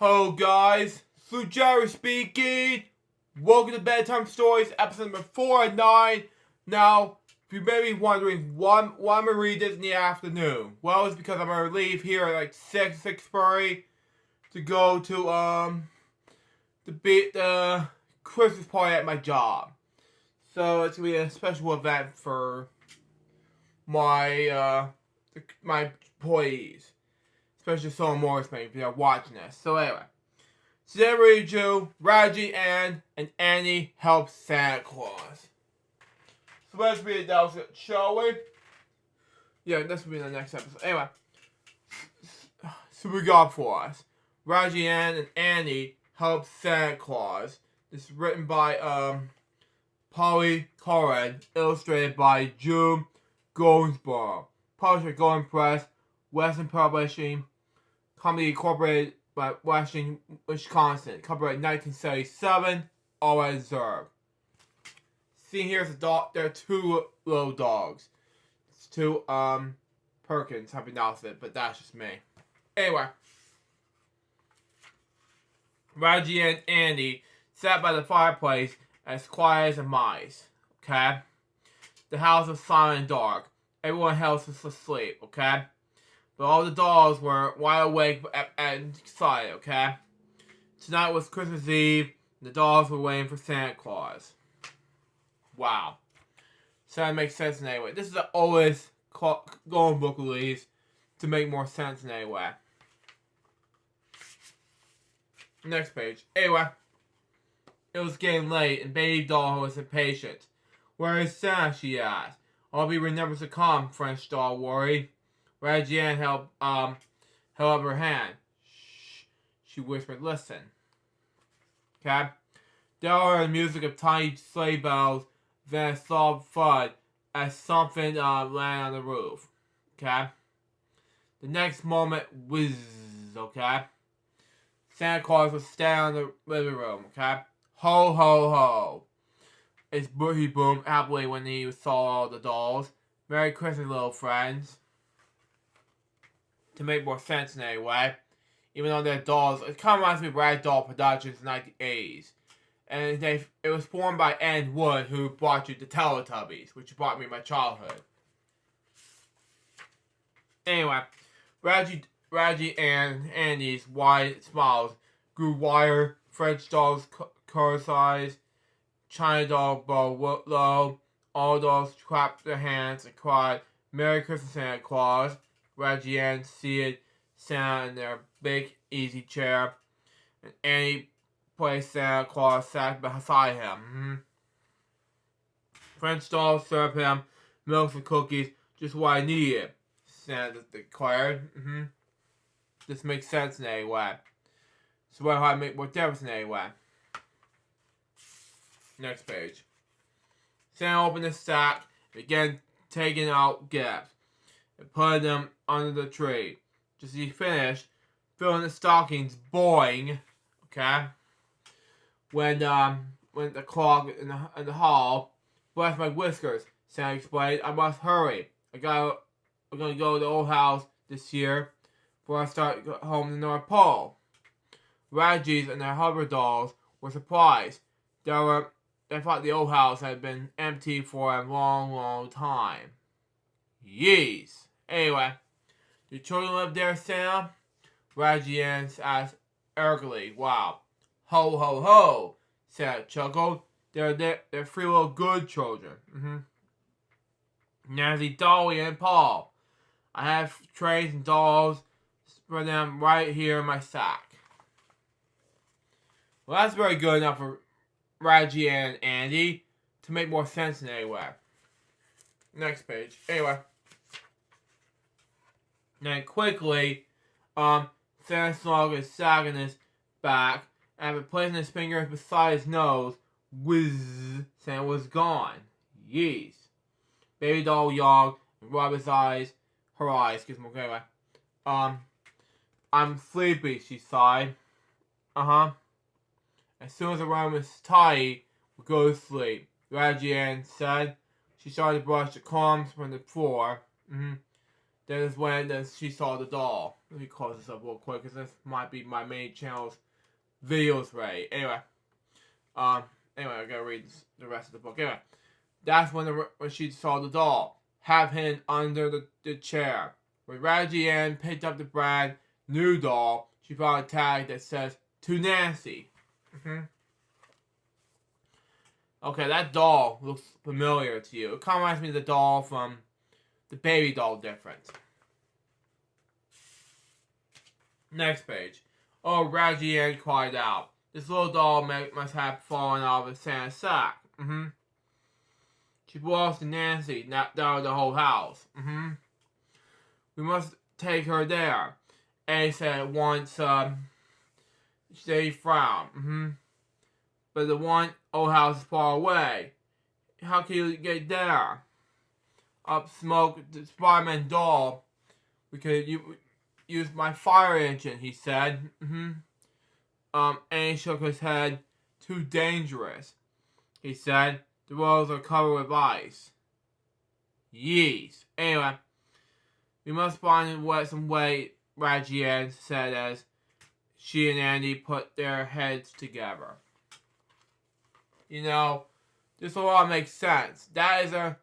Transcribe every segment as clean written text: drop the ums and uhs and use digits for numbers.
Hello guys, Sue Jerry speaking. Welcome to Bedtime Stories, episode number 4 and 9. Now, if you may be wondering why I'm going to read this in the afternoon. Well, it's because I'm going to leave here at like 6:30 to go to the Christmas party at my job. So it's going to be a special event for my employees. Especially someone Morris maybe if they're watching this. So anyway. Today we do Raggedy and Annie help Santa Claus. So let's read that, shall we? Yeah, this will be the next episode. Anyway. So we got for us. Raggedy and Annie help Santa Claus. This is written by Polly Corrin, illustrated by June Goldsboro. Published by Golden Press, Western Publishing, Company Incorporated by Washington, Wisconsin. Copyright 1977. All reserved. See, here's a dog. There are two little dogs. It's two Perkins have announced it, but that's just me. Anyway, Raggedy and Andy sat by the fireplace as quiet as a mice. Okay, the house was silent and dark. Everyone else was asleep. Okay. But all the dolls were wide awake and excited, okay? Tonight was Christmas Eve, and the dolls were waiting for Santa Claus. Wow. So that makes sense in any way. This is the oldest Golden Book release to make more sense in any way. Next page. Anyway, it was getting late, and Baby Doll was impatient. "Where is Santa?" she asked. "I'll be remembers to come," French Doll worried. Raggedy Ann held up her hand. "Shh," she whispered, "listen." Okay? There were the music of tiny sleigh bells, then a soft thud as something landed on the roof. Okay? The next moment, whiz, okay? Santa Claus was standing in the living room, okay? "Ho, ho, ho." He boomed happily when he saw all the dolls. "Merry Christmas, little friends." To make more sense in any way, even though they're dolls, it kind of reminds me of Rag Doll Productions in the 1980s. And it was formed by Ann Wood, who brought you the Teletubbies, which brought me my childhood. Anyway, Raggedy and Andy's wide smiles grew wider. French dolls curled eyes, China doll bow low. All dolls clapped their hands and cried, "Merry Christmas, Santa Claus." Raggedy Ann seated Santa in their big easy chair, and Annie placed Santa Claus sat beside him. French doll served him milk and cookies, just what I needed, Santa declared. This makes sense in any way. So how I make more difference in any way. Next page. Santa opened the sack and began taking out gifts and putting them under the tree. Just as he finished filling the stockings, boing, okay? When the clock in the hall, "Bless my whiskers," Santa explained. "I must hurry. I'm gonna go to the old house this year before I start home to the North Pole." Raggedy's and their hover dolls were surprised. They thought the old house had been empty for a long, long time. Yeez. Anyway, "Do children live there, Santa?" Raggedy Ann asked arrogantly. "Wow. Ho, ho, ho," Santa chuckled. They're 3 little good children. Nancy, Dolly, and Paul. I have trays and dolls for them right here in my sack. Well, that's very good enough for Raggedy and Andy to make more sense in any way. Next page. Anyway. Then quickly, Santa snuggled his sack in his back, and after placing his fingers beside his nose, whiz, Santa was gone. Yeez. Baby Doll yawned and rubbed her eyes, anyway. "I'm sleepy," she sighed. "As soon as the room is tidy, we'll go to sleep," Raggedy Ann said. She started to brush the crumbs from the floor. That is when she saw the doll. Let me close this up real quick because this might be my main channel's videos right. Anyway, I gotta read the rest of the book. Anyway, that's when she saw the doll, half hidden under the chair. When Raggedy Ann picked up the brand new doll, she found a tag that says, "To Nancy." Okay, that doll looks familiar to you. It kind of reminds me of the doll from the Baby Doll difference. Next page. Oh, Raggedy Ann cried out. This little doll must have fallen out of Santa's sack. She belongs to Nancy, not down the whole house. We must take her there. Annie said at once. They frowned. But the one old house is far away. How can you get there? Up smoke the Spider-Man doll. We could use my fire engine, he said. Annie shook his head. Too dangerous, he said. The roads are covered with ice. Yees. Anyway, we must find some way, Raggedy Ann said as she and Andy put their heads together. You know, this will all make sense. That is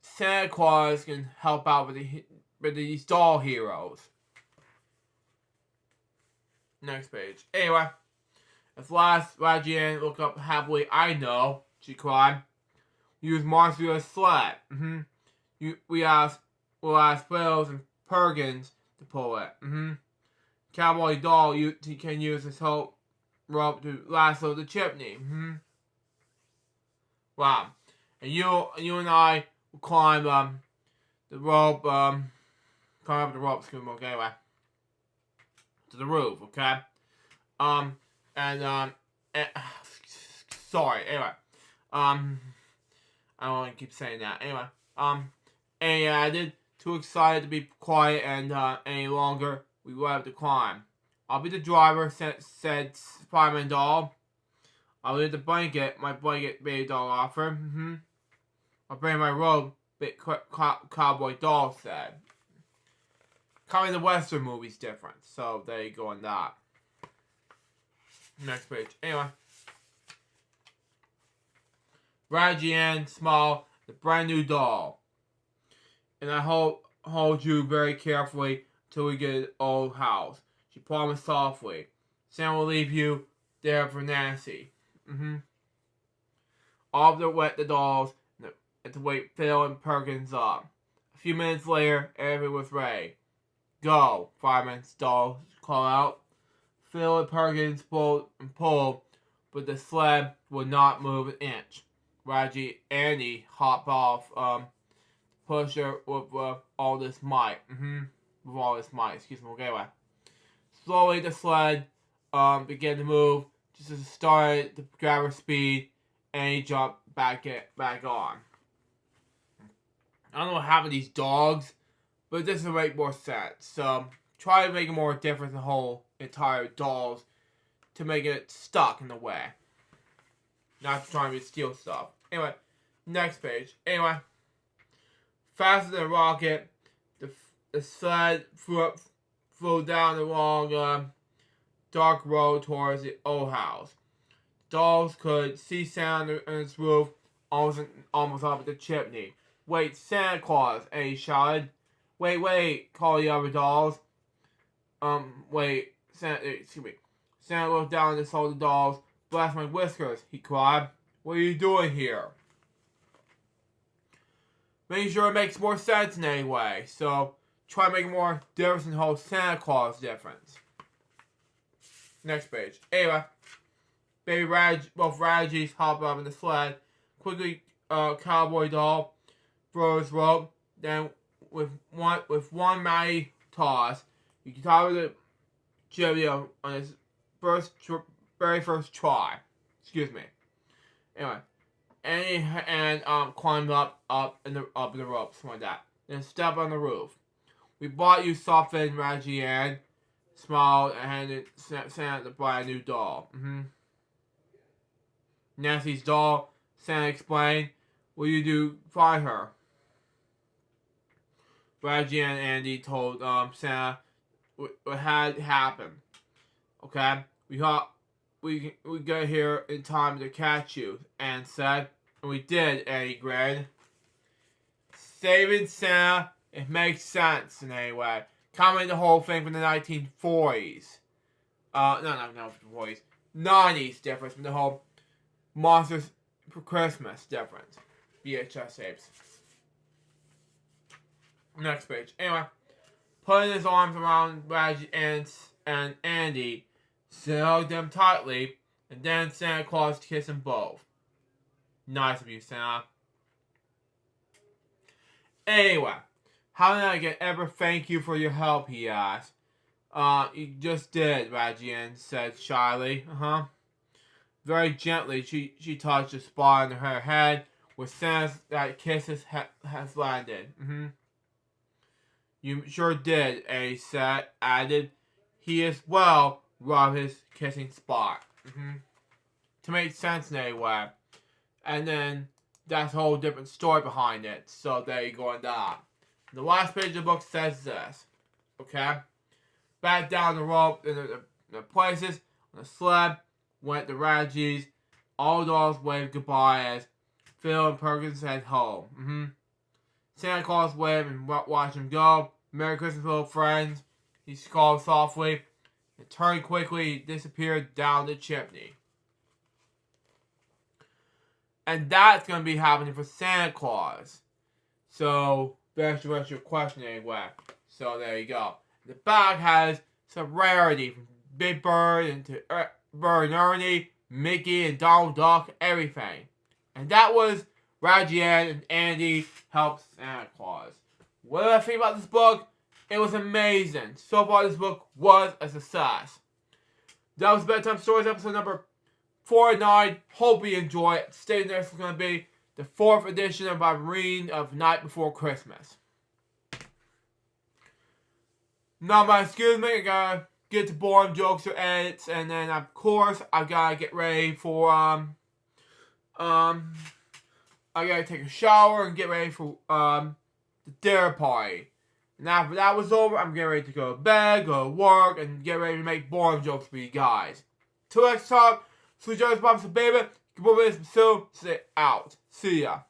Santa Claus can help out with these doll heroes. Next page. Anyway, at last, Raggedy Ann looked up happily. I know, she cried. Use Marcia's sled. We'll ask Bills and Perkins to pull it. Cowboy doll he can use his whole rope to lasso the chimney. Wow. And you and I will climb the rope, climb up the rope, excuse me, okay, anyway. To the roof, okay? Sorry, anyway. I don't want to keep saying that. Anyway, and I did too excited to be quiet and any longer. We will have to climb. I'll be the driver, said Spider-Man doll. I'll leave the blanket, my blanket baby doll offered. I'll bring my robe, cowboy doll said. Kind of the Western movie's different, so there you go on that. Next page. Anyway. Raggedy Ann smiled the brand new doll. And I hold you very carefully till we get to the old house. She promised softly. Sam will leave you there for Nancy. All of them wet the dolls and to wake Phil and Perkins up. A few minutes later, everything was ready. Go, Fireman's doll called out. Phil and Perkins pulled and pulled, but the sled would not move an inch. Raggedy Andy hopped off, pushed her with all this might. With all this might, excuse me, okay, anyway. Slowly the sled began to move, just as it started to grab her speed, and he jumped back on. I don't know what happened to these dogs, but this will make more sense. So, try to make it more different than the whole entire dolls to make it stuck in the way. Not trying to steal stuff. Anyway, next page. Anyway, faster than a rocket, the sled flew down the long, dark road towards the old house. Dolls could see Santa on its roof, almost up at the chimney. Wait, Santa Claus, Eddie shouted. Wait, called the other dolls. Wait, excuse me. Santa looked down and saw the dolls. Bless my whiskers, he cried. What are you doing here? Making sure it makes more sense in any way. So, try to make it more different than the whole Santa Claus difference. Next page. Anyway, both Raggies hopped up in the sled. Quickly, cowboy doll threw his rope. Then, with one mighty toss, he covered the chimney on his very first try. Excuse me. Anyway, and climbed up the ropes like that. Then stepped on the roof. We bought you something, Raggedy Ann smiled and handed Santa the brand new doll. Nancy's doll, Santa explained. What do you do find her? Reggie and Andy told Santa what had happened. Okay, we got here in time to catch you, and said, and we did. Andy grinned. Saving Santa, it makes sense in any way. Coming the whole thing from the 1940s. No, 40s. 90s difference from the whole Monsters for Christmas difference. VHS tapes. Next page. Anyway, putting his arms around Reggie and Andy, Santa hugged them tightly, and then Santa Claus kissed them both. Nice of you, Santa. Anyway, how did I ever thank you for your help, he asked. You just did, Reggie said shyly. Very gently, she touched the spot on her head where Santa's that kisses has landed. You sure did, Eddie said, added. He as well rubbed his kissing spot. To make sense in any way. And then that's a whole different story behind it. So there you go on that. The last page of the book says this. Okay? Back down the rope in the places on the sled went the Raggies. All the dolls waved goodbye as Phil and Perkins head home. Santa Claus waved and watched him go. Merry Christmas, little friends. He called softly and turned quickly, disappeared down the chimney. And that's going to be happening for Santa Claus. So, that's your question anyway. So, there you go. The back has some rarity from Big Bird and to Bert and Ernie, Mickey and Donald Duck, everything. And that was Reggie and Andy Help Santa Claus. What did I think about this book? It was amazing. So far, this book was a success. That was Bedtime Stories episode number 49. Hope you enjoy it. Stay next is going to be the 4th edition of my reading of Night Before Christmas. Now, my excuse me, I gotta get to boring jokes or edits, and then of course I gotta get ready for I gotta take a shower and get ready for the dinner party. And after that was over, I'm getting ready to go to bed, go to work, and get ready to make boring jokes for you guys. Till next time, sweet Joe's Pops and Baby, keep over this soon, stay out. See ya.